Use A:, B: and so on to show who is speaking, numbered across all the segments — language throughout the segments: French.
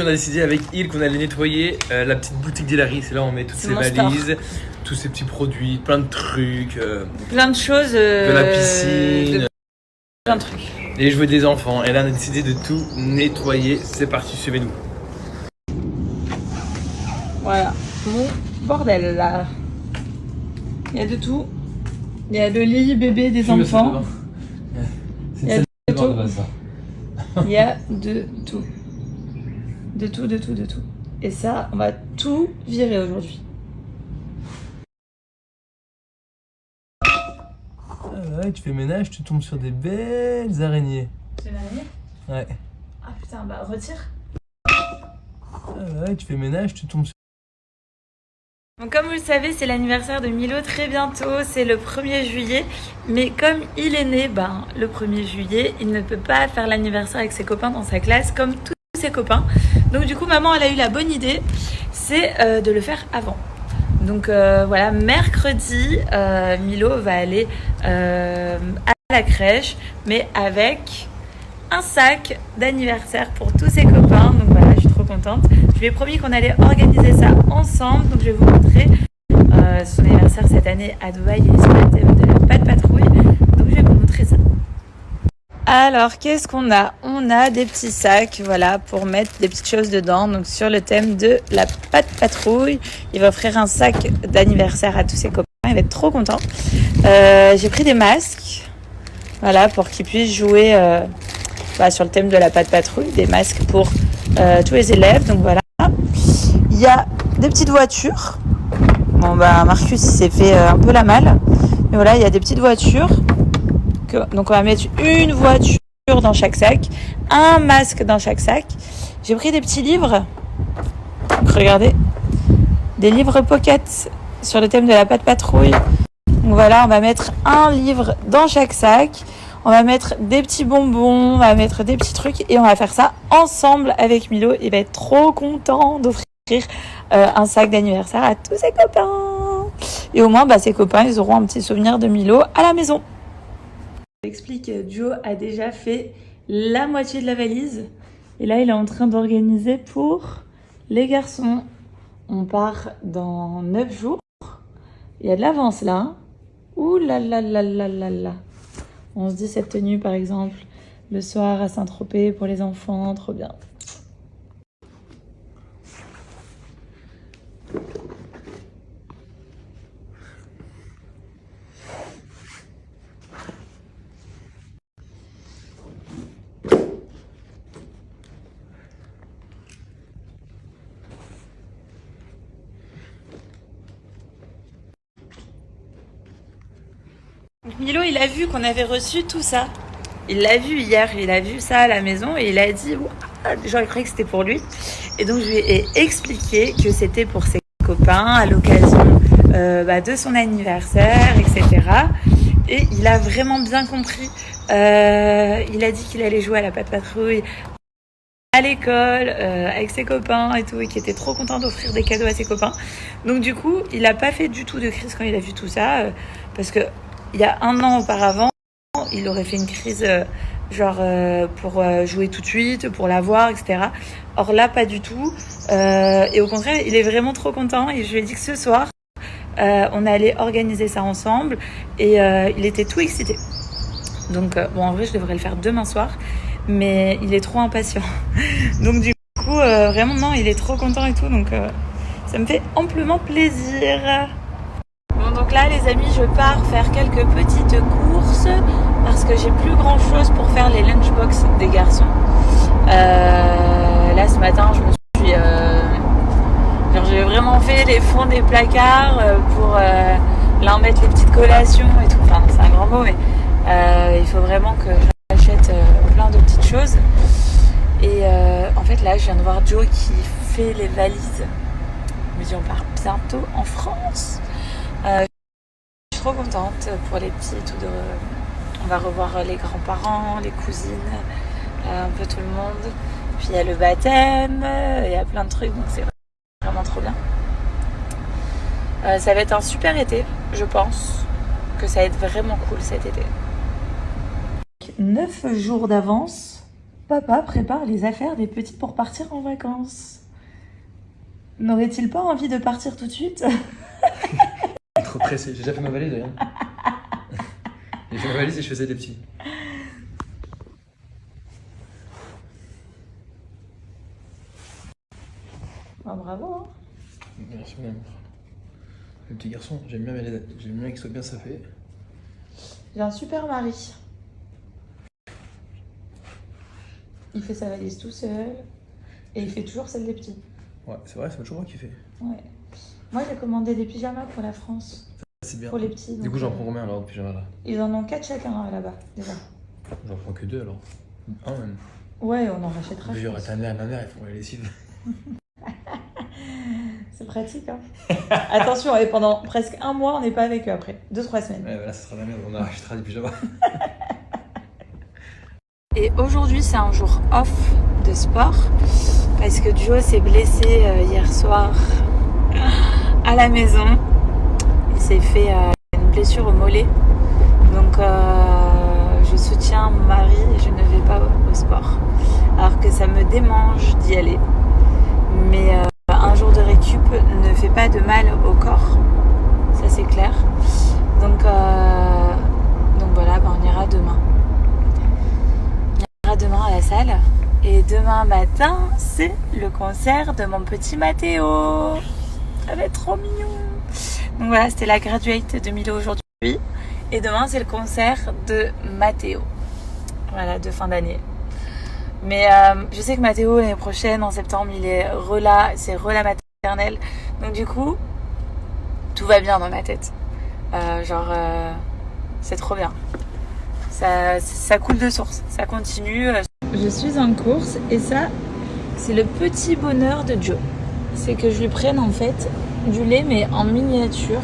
A: On a décidé avec Il qu'on allait nettoyer la petite boutique d'Hilary. C'est là où on met toutes ses valises, tous ces petits produits, plein de trucs.
B: Plein de choses.
A: De la piscine.
B: Plein de trucs.
A: Et les jouets des enfants. Et là, on a décidé de tout nettoyer. C'est parti, suivez-nous.
B: Voilà, mon bordel là. Il y a de tout. Il y a le lit bébé des enfants. Il y a de tout. Il y a de tout. De tout, de tout, de tout. Et ça, on va tout virer aujourd'hui.
A: Ah ouais, tu fais ménage, tu tombes sur des belles araignées.
B: J'ai l'araignée ?
A: Ouais.
B: Ah putain, bah retire.
A: Ah ouais, tu fais ménage, tu tombes sur...
B: Donc comme vous le savez, c'est l'anniversaire de Milo très bientôt, c'est le 1er juillet. Mais comme il est né le 1er juillet, il ne peut pas faire l'anniversaire avec ses copains dans sa classe comme tous ses copains. Donc du coup, maman, elle a eu la bonne idée, c'est de le faire avant. Donc voilà, mercredi, Milo va aller à la crèche, mais avec un sac d'anniversaire pour tous ses copains. Donc voilà, je suis trop contente. Je lui ai promis qu'on allait organiser ça ensemble. Donc je vais vous montrer son anniversaire cette année à Dubaï. Il est sur le thème de la Pat' Patrouille. Donc je vais vous montrer ça. Alors, qu'est-ce qu'on a ? On a des petits sacs, voilà, pour mettre des petites choses dedans. Donc sur le thème de la Pat' Patrouille, il va offrir un sac d'anniversaire à tous ses copains. Il va être trop content. J'ai pris des masques, voilà, pour qu'ils puissent jouer sur le thème de la Pat' Patrouille, des masques pour tous les élèves. Donc voilà. Il y a des petites voitures. Bon bah Marcus il s'est fait un peu la malle. Mais voilà, il y a des petites voitures. Donc on va mettre une voiture dans chaque sac, un masque dans chaque sac. J'ai pris des petits livres. Donc regardez, des livres pocket sur le thème de la Pat' Patrouille. Donc voilà, on va mettre un livre dans chaque sac. On va mettre des petits bonbons, on va mettre des petits trucs et on va faire ça ensemble avec Milo. Il va être trop content d'offrir un sac d'anniversaire à tous ses copains. Et au moins, ses copains, ils auront un petit souvenir de Milo à la maison. J'explique, Joe a déjà fait la moitié de la valise. Et là, il est en train d'organiser pour les garçons. On part dans 9 jours. Il y a de l'avance là. Hein. Ouh là là là là là là. On se dit cette tenue, par exemple, le soir à Saint-Tropez pour les enfants, trop bien. Milo, il a vu qu'on avait reçu tout ça. Il l'a vu hier, il a vu ça à la maison et il a dit genre il croyait que c'était pour lui. Et donc je lui ai expliqué que c'était pour ses copains à l'occasion de son anniversaire, etc. Et il a vraiment bien compris. Il a dit qu'il allait jouer à la Pat' Patrouille à l'école avec ses copains et tout, et qu'il était trop content d'offrir des cadeaux à ses copains. Donc du coup, il n'a pas fait du tout de crise quand il a vu tout ça, parce que il y a un an auparavant, il aurait fait une crise pour jouer tout de suite, pour l'avoir, etc. Or là, pas du tout. Et au contraire, il est vraiment trop content. Et je lui ai dit que ce soir, on allait organiser ça ensemble. Et il était tout excité. Donc, en vrai, je devrais le faire demain soir. Mais il est trop impatient. Donc, du coup, vraiment, non, il est trop content et tout. Donc, ça me fait amplement plaisir. Bon, donc là les amis, je pars faire quelques petites courses parce que j'ai plus grand chose pour faire les lunchbox des garçons. Là ce matin je me suis j'ai vraiment fait les fonds des placards pour leur mettre les petites collations et tout. Enfin c'est un grand mot, mais il faut vraiment que j'achète plein de petites choses. Et en fait là je viens de voir Joe qui fait les valises. Je me dis on part bientôt en France. Je suis trop contente pour les petits, on va revoir les grands-parents, les cousines, un peu tout le monde. Puis il y a le baptême, il y a plein de trucs, donc c'est vraiment trop bien. Ça va être un super été, je pense que ça va être vraiment cool cet été. 9 jours d'avance Papa prépare les affaires des petits pour partir en vacances. N'aurait-il pas envie de partir tout de suite?
A: Trop pressé, j'ai déjà fait ma valise d'ailleurs. J'ai fait ma valise et je faisais des petits.
B: Oh, bravo hein.
A: Merci madame. Le petit garçon, j'aime bien qu'il soit bien sapé.
B: J'ai un super mari. Il fait sa valise tout seul et il fait toujours celle des petits.
A: Ouais, c'est vrai, c'est toujours moi qui fais.
B: Ouais. Moi j'ai commandé des pyjamas pour la France.
A: C'est bien.
B: Pour les petits.
A: Du coup, j'en prends combien alors de pyjamas là?
B: Ils en ont 4 chacun là-bas déjà.
A: J'en prends que 2 alors. Un même.
B: Ouais, on en rachètera.
A: Il y aura ta mère et ma mère, ils font la lessive.
B: C'est pratique hein. Attention, et pendant presque un mois on n'est pas avec eux après. 2-3 semaines.
A: Ouais, voilà, ça sera la merde, on rachètera des pyjamas.
B: Et aujourd'hui c'est un jour off de sport parce que Joe s'est blessé hier soir à la maison. Il s'est fait une blessure au mollet. Donc je soutiens mon mari et je ne vais pas au sport. Alors que ça me démange d'y aller. Mais un jour de récup ne fait pas de mal au corps. Ça c'est clair. Donc voilà, on ira demain. On ira demain à la salle. Et demain matin, c'est le concert de mon petit Mathéo. Ça va être trop mignon. Donc voilà, c'était la graduate de Milo aujourd'hui. Et demain, c'est le concert de Mathéo. Voilà, de fin d'année. Mais je sais que Mathéo, l'année prochaine, en septembre, c'est rela maternelle. Donc du coup, tout va bien dans ma tête. C'est trop bien. Ça coule de source, ça continue. Je suis en course et ça, c'est le petit bonheur de Joe. C'est que je lui prenne en fait du lait mais en miniature.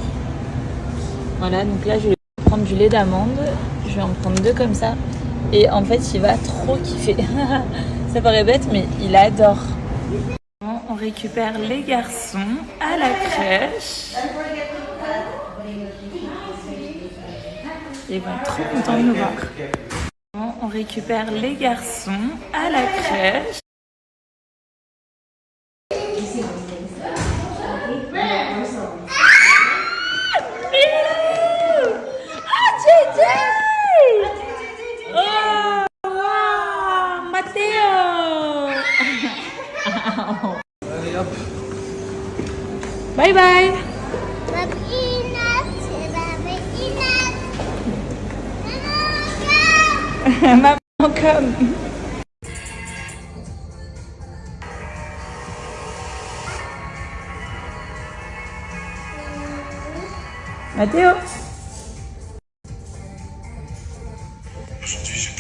B: Voilà, donc là je vais prendre du lait d'amande. Je vais en prendre 2 comme ça. Et en fait, il va trop kiffer. Ça paraît bête, mais il adore. On récupère les garçons à la crèche. Ils vont être trop contents de nous voir. On récupère les garçons à la crèche.
A: Allez hop.
B: Bye bye. Maman comme. Mathéo.
C: Aujourd'hui, j'ai